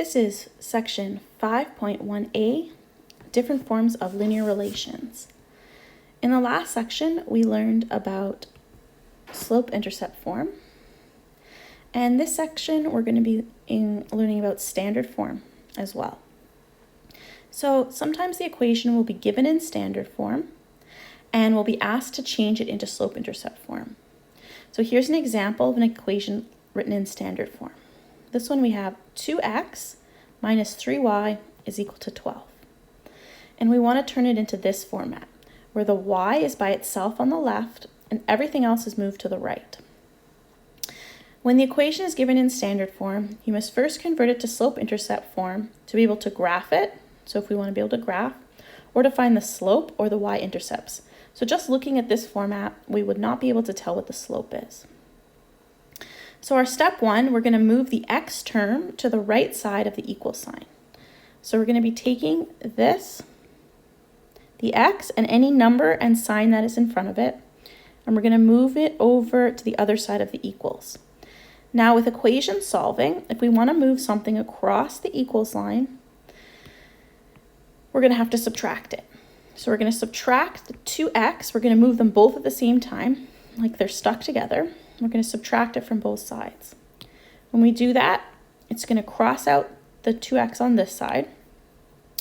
This is section 5.1a, different forms of linear relations. In the last section, we learned about slope-intercept form. And this section, we're going to be learning about standard form as well. So sometimes the equation will be given in standard form, and we'll be asked to change it into slope-intercept form. So here's an example of an equation written in standard form. This one we have 2x minus 3y is equal to 12. And we want to turn it into this format, where the y is by itself on the left and everything else is moved to the right. When the equation is given in standard form, you must first convert it to slope-intercept form to be able to graph it. So if we want to be able to graph, or to find the slope or the y-intercepts. So just looking at this format, we would not be able to tell what the slope is. So our step one, we're going to move the x term to the right side of the equal sign. So we're going to be taking this, the x, and any number and sign that is in front of it, and we're going to move it over to the other side of the equals. Now with equation solving, if we want to move something across the equals line, we're going to have to subtract it. So we're going to subtract the 2x, we're going to move them both at the same time, like they're stuck together. We're going to subtract it from both sides. When we do that, it's going to cross out the 2x on this side.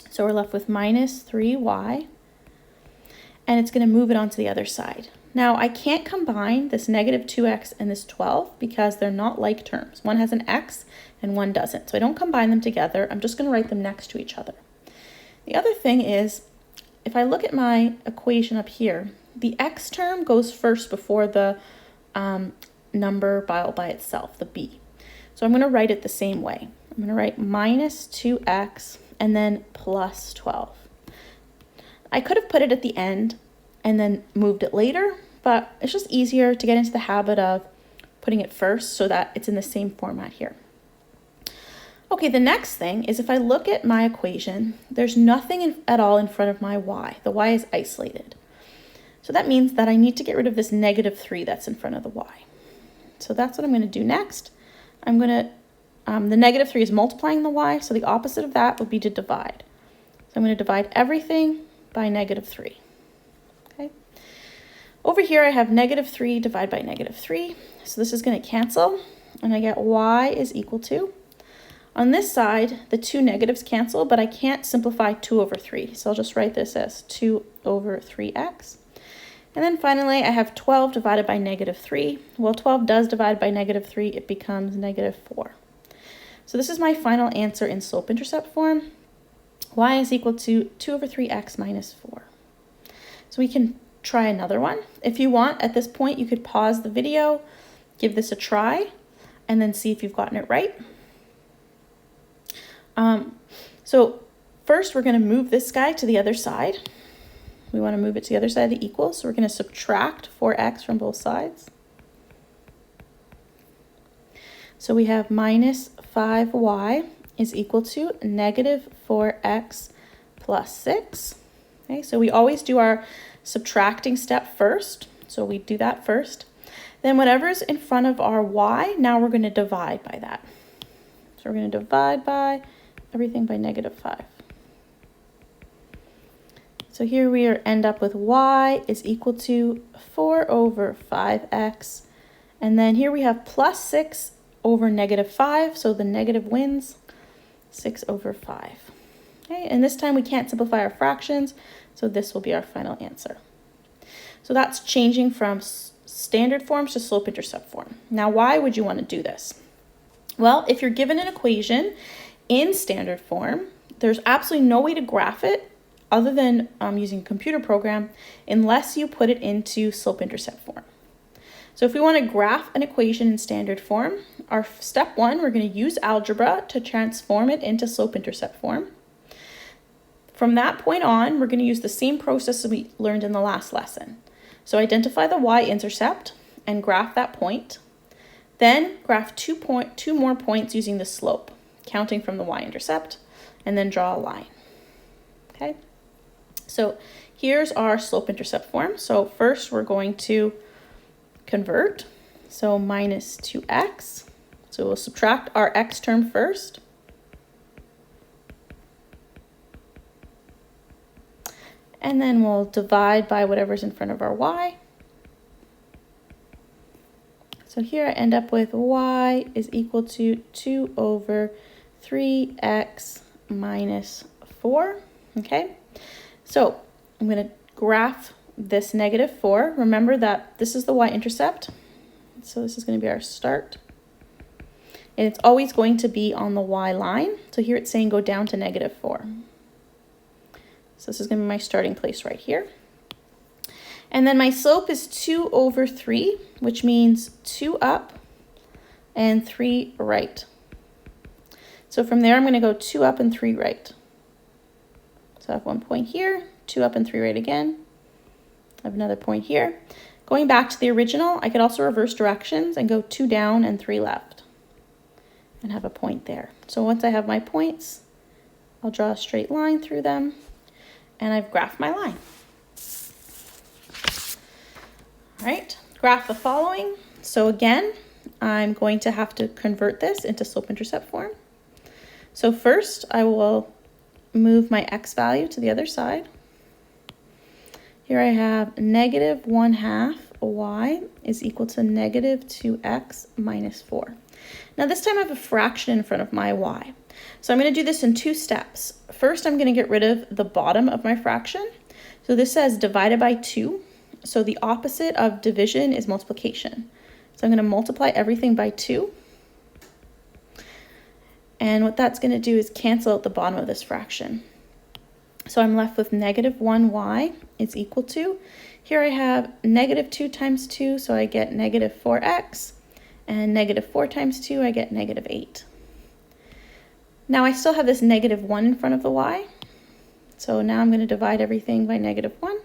So we're left with minus 3y, and it's going to move it onto the other side. Now I can't combine this negative 2x and this 12 because they're not like terms. One has an x and one doesn't. So I don't combine them together. I'm just going to write them next to each other. The other thing is, if I look at my equation up here, the x term goes first before the number by itself, the b. So I'm going to write it the same way. I'm going to write minus 2x and then plus 12. I could have put it at the end and then moved it later, but it's just easier to get into the habit of putting it first so that it's in the same format here. Okay, the next thing is if I look at my equation, there's nothing at all in front of my y. The y is isolated. So that means that I need to get rid of this negative 3 that's in front of the y. So that's what I'm going to do next. I'm going to, the negative 3 is multiplying the y, so the opposite of that would be to divide. So I'm going to divide everything by negative 3. Okay. Over here I have negative 3 divided by negative 3. So this is going to cancel, and I get y is equal to, on this side, the two negatives cancel, but I can't simplify 2 over 3. So I'll just write this as 2 over 3x. And then finally, I have 12 divided by negative 3. Well, 12 does divide by negative 3. It becomes negative 4. So this is my final answer in slope-intercept form. Y is equal to 2 over 3x minus 4. So we can try another one. If you want, at this point, you could pause the video, give this a try, and then see if you've gotten it right. So first, we're going to move this guy to the other side. We want to move it to the other side of the equal, so we're going to subtract 4x from both sides. So we have minus 5y is equal to negative 4x plus 6. Okay, so we always do our subtracting step first, so we do that first. Then whatever's in front of our y, now we're going to divide by that. So we're going to divide by everything by negative 5. So here we end up with y is equal to 4 over 5x. And then here we have plus 6 over negative 5. So the negative wins, 6 over 5. Okay, and this time we can't simplify our fractions. So this will be our final answer. So that's changing from standard forms to slope-intercept form. Now, why would you want to do this? Well, if you're given an equation in standard form, there's absolutely no way to graph it other than using a computer program unless you put it into slope-intercept form. So if we want to graph an equation in standard form, our step one, we're going to use algebra to transform it into slope-intercept form. From that point on, we're going to use the same process that we learned in the last lesson. So identify the y-intercept and graph that point. Then graph two more points using the slope, counting from the y-intercept, and then draw a line. Okay, so here's our slope-intercept form. So first we're going to convert. So minus 2x. So we'll subtract our x term first. And then we'll divide by whatever's in front of our y. So here I end up with y is equal to 2 over 3x minus 4, okay? So I'm going to graph this negative 4. Remember that this is the y-intercept, so this is going to be our start. And it's always going to be on the y line. So here it's saying go down to negative 4. So this is going to be my starting place right here. And then my slope is 2 over 3, which means 2 up and 3 right. So from there, I'm going to go 2 up and 3 right. So I have 1 point here, 2 up and 3 right again. I have another point here. Going back to the original, I could also reverse directions and go 2 down and 3 left and have a point there. So once I have my points, I'll draw a straight line through them, and I've graphed my line. All right, graph the following. So again, I'm going to have to convert this into slope-intercept form. So first, I will move my x value to the other side. Here I have negative 1/2 y is equal to negative 2x minus 4. Now this time I have a fraction in front of my y. So I'm going to do this in 2 steps. First, I'm going to get rid of the bottom of my fraction. So this says divided by 2. So the opposite of division is multiplication. So I'm going to multiply everything by 2. And what that's going to do is cancel out the bottom of this fraction. So I'm left with negative 1y is equal to, here I have negative 2 times 2, so I get negative 4x, and negative 4 times 2, I get negative 8. Now I still have this negative 1 in front of the y, so now I'm going to divide everything by negative 1.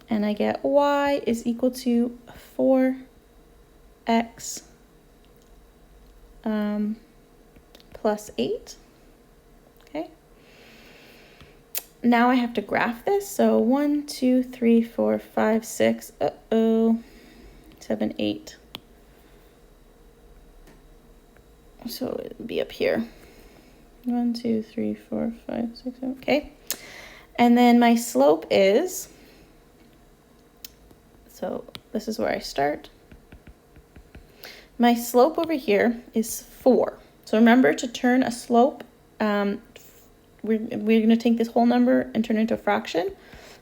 And I get y is equal to 4x plus 8. Okay. Now I have to graph this. So 1, 2, 3, 4, 5, 6, 7, 8. So it would be up here. 1, 2, 3, 4, 5, 6, 7. Okay. And then my slope is, so this is where I start. My slope over here is 4. So remember, to turn a slope, we're going to take this whole number and turn it into a fraction.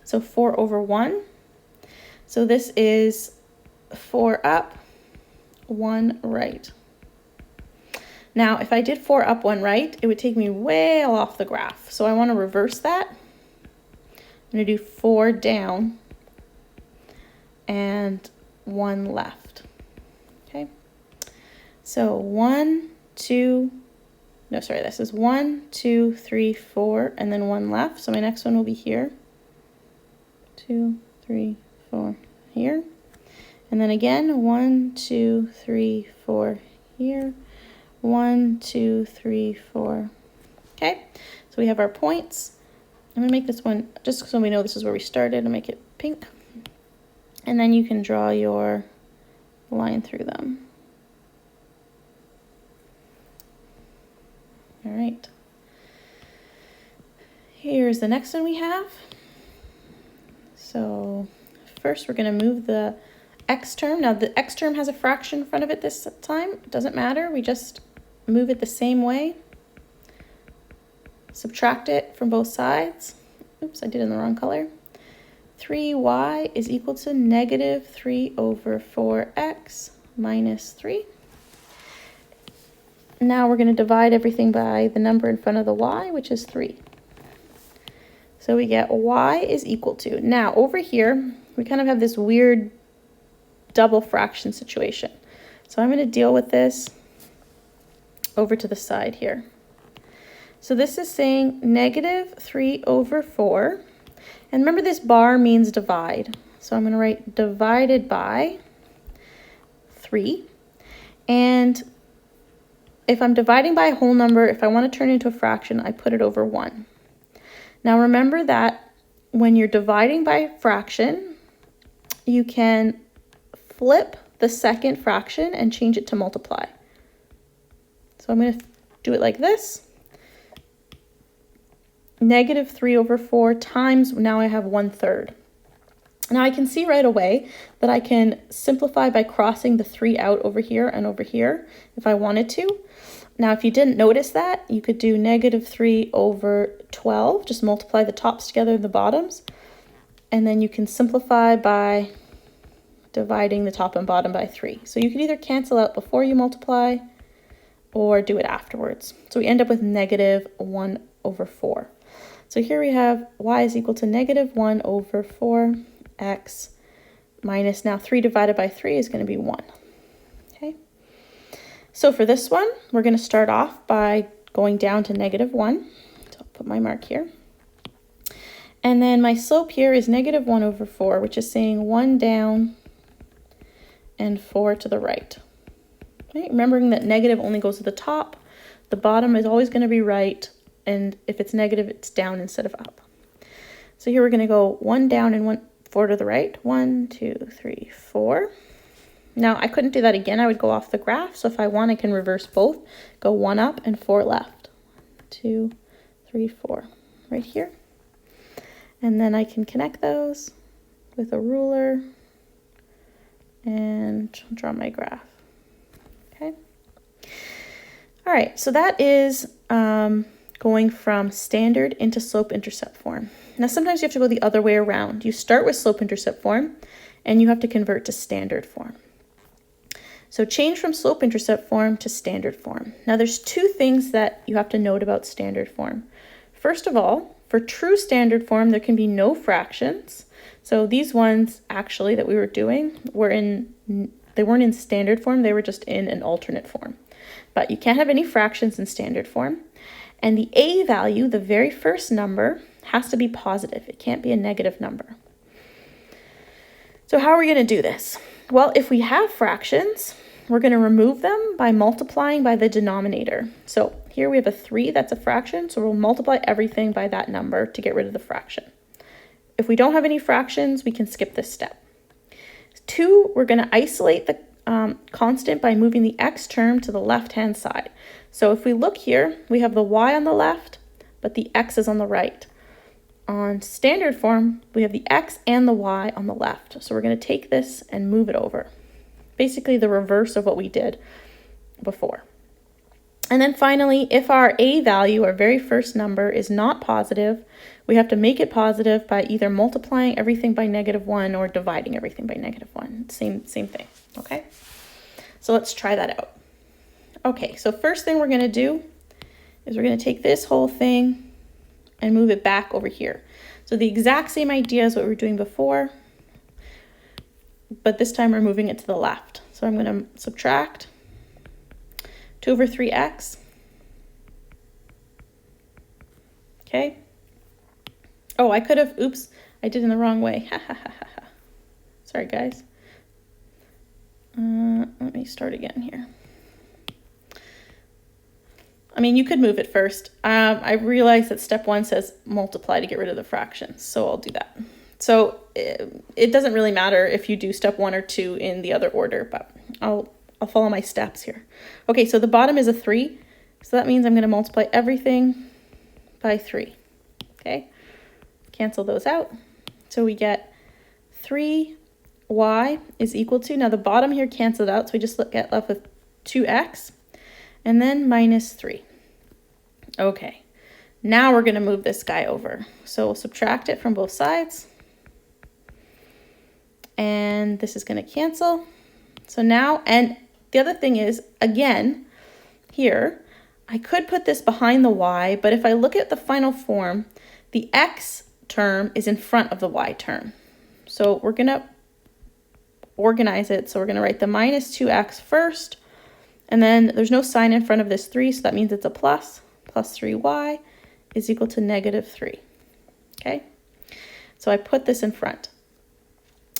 So 4 over 1. So this is 4 up, 1 right. Now, if I did 4 up, 1 right, it would take me way off the graph. So I want to reverse that. I'm going to do 4 down and 1 left. Okay. So 1, 2, no, sorry, this is 1, 2, 3, 4, and then 1 left. So my next one will be here. 2, 3, 4 here. And then again, 1, 2, 3, 4 here. 1, 2, 3, 4. Okay, so we have our points. I'm gonna make this one, just so we know this is where we started, I'll make it pink. And then you can draw your line through them. All right. Here's the next one we have. So first we're gonna move the x term. Now the x term has a fraction in front of it this time. It doesn't matter, we just move it the same way. Subtract it from both sides. Oops, I did it in the wrong color. 3y is equal to negative 3 over 4x minus 3. Now we're going to divide everything by the number in front of the y, which is 3. So we get y is equal to, now over here, we kind of have this weird double fraction situation. So I'm going to deal with this over to the side here. So this is saying negative 3 over 4. And remember, this bar means divide. So I'm going to write divided by 3. And if I'm dividing by a whole number, if I want to turn it into a fraction, I put it over 1. Now remember that when you're dividing by a fraction, you can flip the second fraction and change it to multiply. So I'm going to do it like this. negative 3 over 4 times, now I have 1/3. Now I can see right away that I can simplify by crossing the 3 out over here and over here if I wanted to. Now if you didn't notice that, you could do negative 3 over 12, just multiply the tops together and the bottoms, and then you can simplify by dividing the top and bottom by 3. So you can either cancel out before you multiply or do it afterwards. So we end up with negative 1 over 4. So here we have y is equal to negative 1 over 4x minus, now 3 divided by 3 is going to be 1. Okay. So for this one, we're going to start off by going down to negative 1. So I'll put my mark here. And then my slope here is negative 1 over 4, which is saying 1 down and 4 to the right. Okay. Remembering that negative only goes to the top. The bottom is always going to be right. And if it's negative, it's down instead of up. So here we're going to go 1 down and 4 to the right. 1, 2, 3, 4. Now I couldn't do that again. I would go off the graph. So if I want, I can reverse both. Go 1 up and 4 left. 2, 3, 4. Right here. And then I can connect those with a ruler and draw my graph. Okay. All right. So that is going from standard into slope-intercept form. Now sometimes you have to go the other way around. You start with slope-intercept form and you have to convert to standard form. So change from slope-intercept form to standard form. Now there's 2 things that you have to note about standard form. First of all, for true standard form, there can be no fractions. So these ones actually that we were doing they weren't in standard form, they were just in an alternate form. But you can't have any fractions in standard form. And the a value, the very first number, has to be positive. It can't be a negative number. So how are we going to do this? Well, if we have fractions, we're going to remove them by multiplying by the denominator. So here we have a 3, that's a fraction, so we'll multiply everything by that number to get rid of the fraction. If we don't have any fractions, we can skip this step. 2, we're going to isolate the constant by moving the x term to the left-hand side. So if we look here, we have the y on the left, but the x is on the right. On standard form, we have the x and the y on the left. So we're going to take this and move it over. Basically the reverse of what we did before. And then finally, if our a value, our very first number, is not positive, we have to make it positive by either multiplying everything by -1 or dividing everything by -1. Same thing, okay? So let's try that out. Okay, so first thing we're going to do is we're going to take this whole thing and move it back over here. So the exact same idea as what we were doing before, but this time we're moving it to the left. So I'm going to subtract 2 over 3x. Okay. Oh, I could have, oops, I did it in the wrong way. Sorry, guys. Let me start again here. I mean, you could move it first. I realize that step 1 says multiply to get rid of the fractions, so I'll do that. So it doesn't really matter if you do step 1 or 2 in the other order, but I'll follow my steps here. Okay, so the bottom is a 3, so that means I'm going to multiply everything by 3. Okay, cancel those out. So we get 3y is equal to, now the bottom here canceled out, so we just get left with 2x, and then minus 3. Okay, now we're going to move this guy over. So we'll subtract it from both sides. And this is going to cancel. So now, and the other thing is, again, here, I could put this behind the y, but if I look at the final form, the x term is in front of the y term. So we're going to organize it. So we're going to write the minus 2x first, and then there's no sign in front of this 3, so that means it's a plus. Plus 3y is equal to -3. Okay, so I put this in front.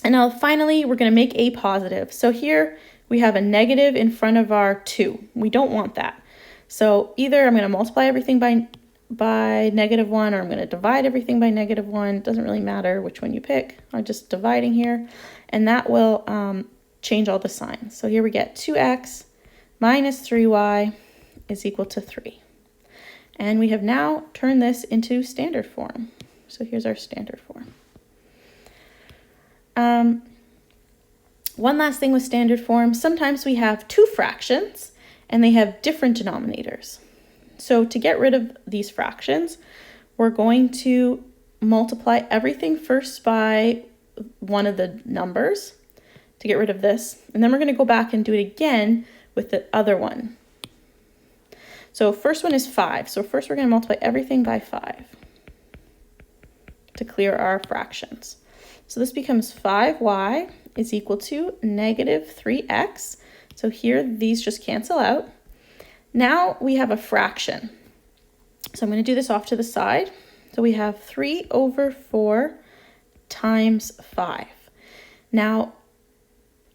And now finally, we're going to make a positive. So here we have a negative in front of our 2. We don't want that. So either I'm going to multiply everything by -1, or I'm going to divide everything by -1. It doesn't really matter which one you pick. I'm just dividing here, and that will change all the signs. So here we get 2x minus 3y is equal to 3. And we have now turned this into standard form. So here's our standard form. One last thing with standard form, sometimes we have two fractions and they have different denominators. So to get rid of these fractions, we're going to multiply everything first by one of the numbers to get rid of this. And then we're going to go back and do it again with the other one. So first one is 5. So first we're going to multiply everything by 5 to clear our fractions. So this becomes 5y is equal to negative 3x. So here these just cancel out. Now we have a fraction. So I'm going to do this off to the side. So we have 3 over 4 times 5. Now,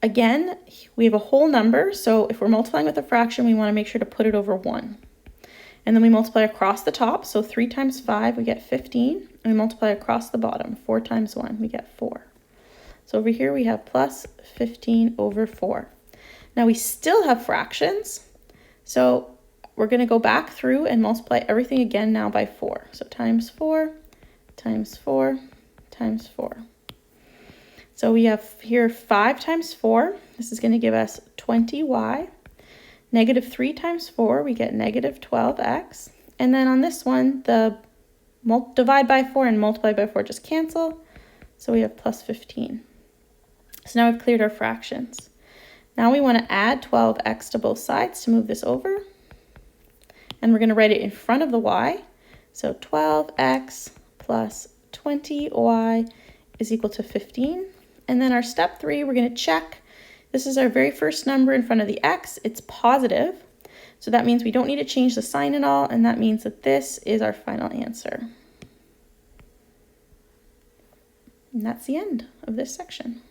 again, we have a whole number. So if we're multiplying with a fraction, we want to make sure to put it over 1. And then we multiply across the top. So 3 times 5, we get 15. And we multiply across the bottom. 4 times 1, we get 4. So over here we have plus 15 over 4. Now we still have fractions. So we're going to go back through and multiply everything again now by 4. So times 4, times 4, times 4. So we have here 5 times 4. This is going to give us 20y. Negative 3 times 4, we get negative 12x. And then on this one, the divide by 4 and multiply by 4 just cancel. So we have plus 15. So now we've cleared our fractions. Now we want to add 12x to both sides to move this over. And we're going to write it in front of the y. So 12x plus 20y is equal to 15. And then our step 3, we're going to check. This is our very first number in front of the x. It's positive. So that means we don't need to change the sign at all. And that means that this is our final answer. And that's the end of this section.